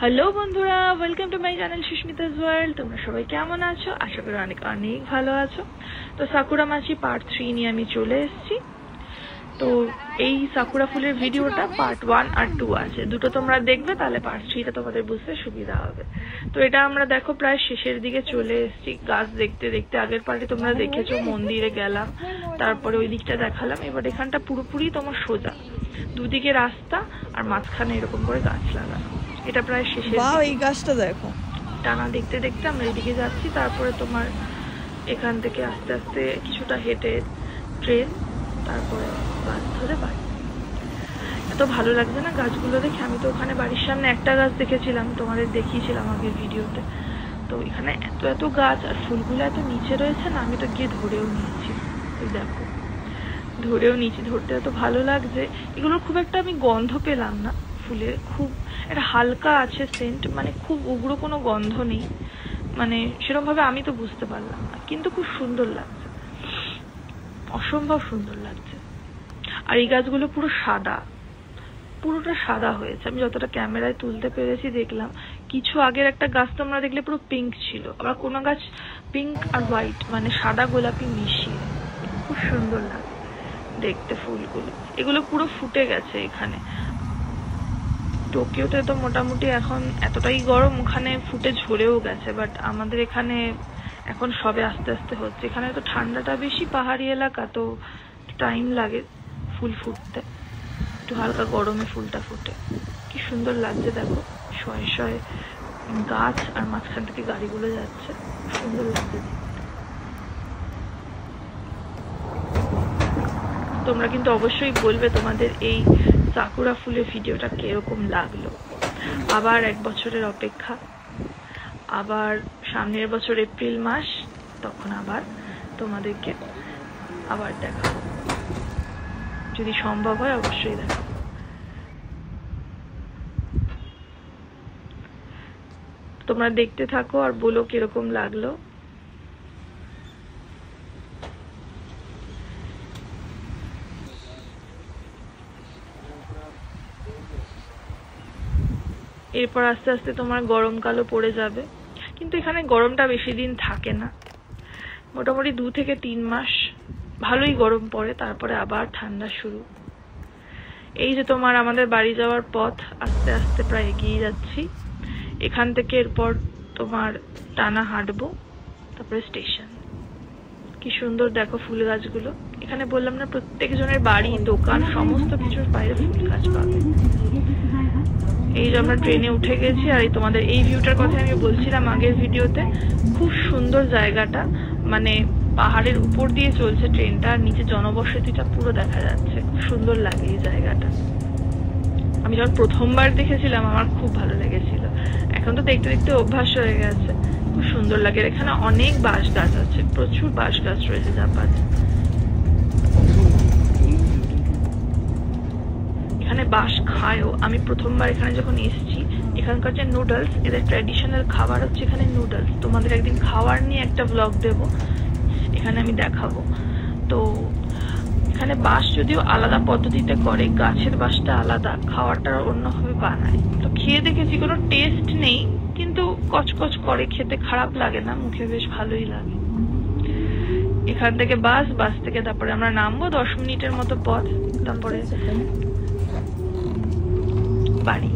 Hello বন্ধুরা, welcome to my channel Susmita's world. তোমরা সবাই কেমন আছো? আশা করি অনেক অনেক ভালো আছো। তো সাকুরা মাছি পার্ট 3 নিয়ে আমি চলে এসেছি। তো এই সাকুরা ফুলের ভিডিওটা পার্ট 1 আর 2 আছে, দুটো তোমরা দেখবে, তাহলে পার্ট 3টা তোমাদের বুঝতে সুবিধা হবে। তো এটা আমরা দেখো প্রায় শেষের দিকে চলে এসেছি গাছ দেখতে দেখতে। আগের পার্টে তোমরা দেখেছো মন্দিরে গেলাম, তারপরে ওই দিকটা দেখালাম। এবার এখানটা পুরোপুরি তোমার সোজা, দুদিকে রাস্তা আর মাঝখানে এরকম করে গাছ লাগানো। এটা প্রায় শেষের দিকে। এই গাছটা দেখো, টানা দেখতে দেখতে আমরা এদিকে যাচ্ছি। তারপরে তোমার এখান থেকে আস্তে আস্তে কিছুটা হেঁটে ট্রেন, তারপরে বাস ধরে বাড়ি। এত ভালো লাগছে না গাছগুলো দেখে। আমি তো ওখানে বাড়ির সামনে একটা গাছ দেখেছিলাম, তোমাদের দেখিয়েছিলাম আগের ভিডিওতে। তো এখানে এত এত গাছ আর ফুলগুলো এত নিচে রয়েছে না, আমি তো গিয়ে ধরেও নিয়েছি। এই দেখো, ধরেও নিয়েছি। ধরতে এত ভালো লাগছে। এগুলোর খুব একটা আমি গন্ধ পেলাম না ফুলের, খুব একটা হালকা আছে সেন্ট, মানে খুব উগ্র কোনো গন্ধ নেই, মানে সেরকম ভাবে আমি তো বুঝতে পারলাম না, কিন্তু খুব সুন্দর লাগছে, অসম্ভব সুন্দর লাগছে। আর এই গাছগুলো পুরো সাদা, পুরোটা সাদা হয়েছে। আমি যতটা ক্যামেরায় তুলতে পেরেছি দেখলাম। কিছু আগের একটা গাছ তোমরা দেখলে পুরো পিঙ্ক ছিল, আবার কোনো গাছ পিঙ্ক আর হোয়াইট মানে সাদা গোলাপি মিশিয়ে, খুব সুন্দর লাগে দেখতে ফুলগুলো। এগুলো পুরো ফুটে গেছে এখানে। টোকিওতে তো মোটামুটি এখন এতটাই গরম, ওখানে ফুটে ঝরেও গেছে, বাট আমাদের এখানে এখন সবে আস্তে আস্তে হচ্ছে। এখানে তো ঠান্ডাটা বেশি, পাহাড়ি এলাকা, তো টাইম লাগে ফুল ফুটতে। একটু হালকা গরমে ফুলটা ফুটে। কি সুন্দর লাগছে দেখো, শয়ে শয়ে গাছ আর মাঝখান থেকে গাড়িগুলো যাচ্ছে, সুন্দর লাগছে। তোমরা কিন্তু অবশ্যই বলবে তোমাদের এই সাকুরা ফুলের ভিডিওটা কিরকম লাগলো। আবার 1 বছরের অপেক্ষা, আবার সামনের বছর এপ্রিল মাস, তখন আবার তোমাদেরকে আবার দেখাবো, যদি সম্ভব হয় অবশ্যই দেখাবো। তোমরা দেখতে থাকো আর বলো কিরকম লাগলো। এরপর আস্তে আস্তে তোমার গরমকালও পড়ে যাবে, কিন্তু এখানে গরমটা বেশি দিন থাকে না, মোটামুটি 2 থেকে 3 মাস ভালোই গরম পড়ে, তারপরে আবার ঠান্ডা শুরু। এই যে তোমার আমাদের বাড়ি যাওয়ার পথ, আস্তে আস্তে প্রায় এগিয়ে যাচ্ছি। এখান থেকে এরপর তোমার টানা হাঁটবো, তারপরে স্টেশন। কি সুন্দর দেখো ফুল গাছগুলো। এখানে বললাম না, প্রত্যেকজনের বাড়ি দোকান সমস্ত কিছুর বাইরে ফুল গাছ পাবে। এই যে আমরা ট্রেনে উঠে গেছি, আর এই তোমাদের এই ভিউটার কথা আমি বলছিলাম আগের ভিডিওতে। খুব সুন্দর জায়গাটা, মানে পাহাড়ের উপর দিয়ে চলছে ট্রেনটা, আর নিচে জনবসতিটা পুরো দেখা যাচ্ছে। খুব সুন্দর লাগে এই জায়গাটা। আমি যখন প্রথমবার দেখেছিলাম আমার খুব ভালো লেগেছিল, এখন তো দেখতে দেখতে অভ্যাস হয়ে গেছে। খুব সুন্দর লাগে। এখানে অনেক বাঁশ গাছ আছে, প্রচুর বাঁশ গাছ রয়েছে জাপানে। এখানে বাঁশ খায়ও। আমি প্রথমবার এখানে যখন এসেছি, এখানকার যে নুডলস, এদের ট্র্যাডিশনাল খাবার হচ্ছে এখানে নুডলস। তোমাদের একদিন খাবার নিয়ে একটা ব্লগ দেব, এখানে আমি দেখাবো। তো এখানে বাঁশ যদিও আলাদা পদ্ধতিতে করে, গাছের বাঁশটা আলাদা, খাওয়াটা অন্যভাবে বানায়। তো খেয়ে দেখেছি, কোনো টেস্ট নেই, কিন্তু কচকচ করে, খেতে খারাপ লাগে না, মুখে বেশ ভালোই লাগে। এখান থেকে বাস থেকে তারপরে আমরা নামবো, 10 মিনিটের মতো পথ, তারপরে বাড়ি।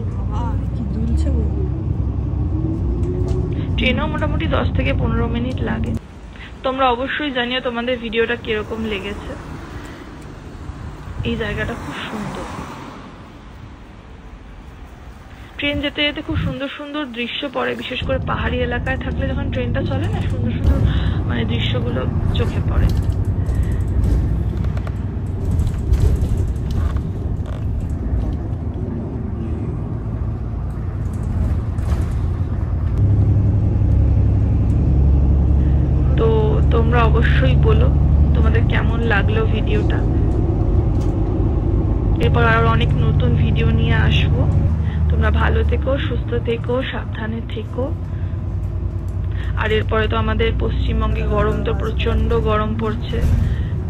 ট্রেনও মোটামুটি 10 থেকে 15 মিনিট লাগে। তোমরা অবশ্যই জানিও তোমাদের ভিডিওটা কিরকম লেগেছে। এই জায়গাটা খুব সুন্দর। ট্রেন যেতে যেতে খুব সুন্দর সুন্দর দৃশ্য পড়ে, বিশেষ করে পাহাড়ি এলাকায় থাকলে যখন ট্রেনটা চলে না, সুন্দর সুন্দর মানে দৃশ্যগুলো চোখে পড়ে। তো তোমরা অবশ্যই বলো তোমাদের কেমন লাগলো ভিডিওটা। এরপর আরো অনেক নতুন ভিডিও নিয়ে আসবো। তোমরা ভালো থেকো, সুস্থ থেকো, সাবধানে থেকো। আর এরপরে তো আমাদের পশ্চিমবঙ্গে গরম তো প্রচন্ড গরম পড়ছে।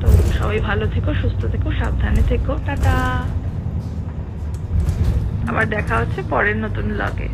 তো সবাই ভালো থেকো, সুস্থ থেকো, সাবধানে থেকো। টাটা। আবার দেখা হচ্ছে পরের নতুন ব্লগে।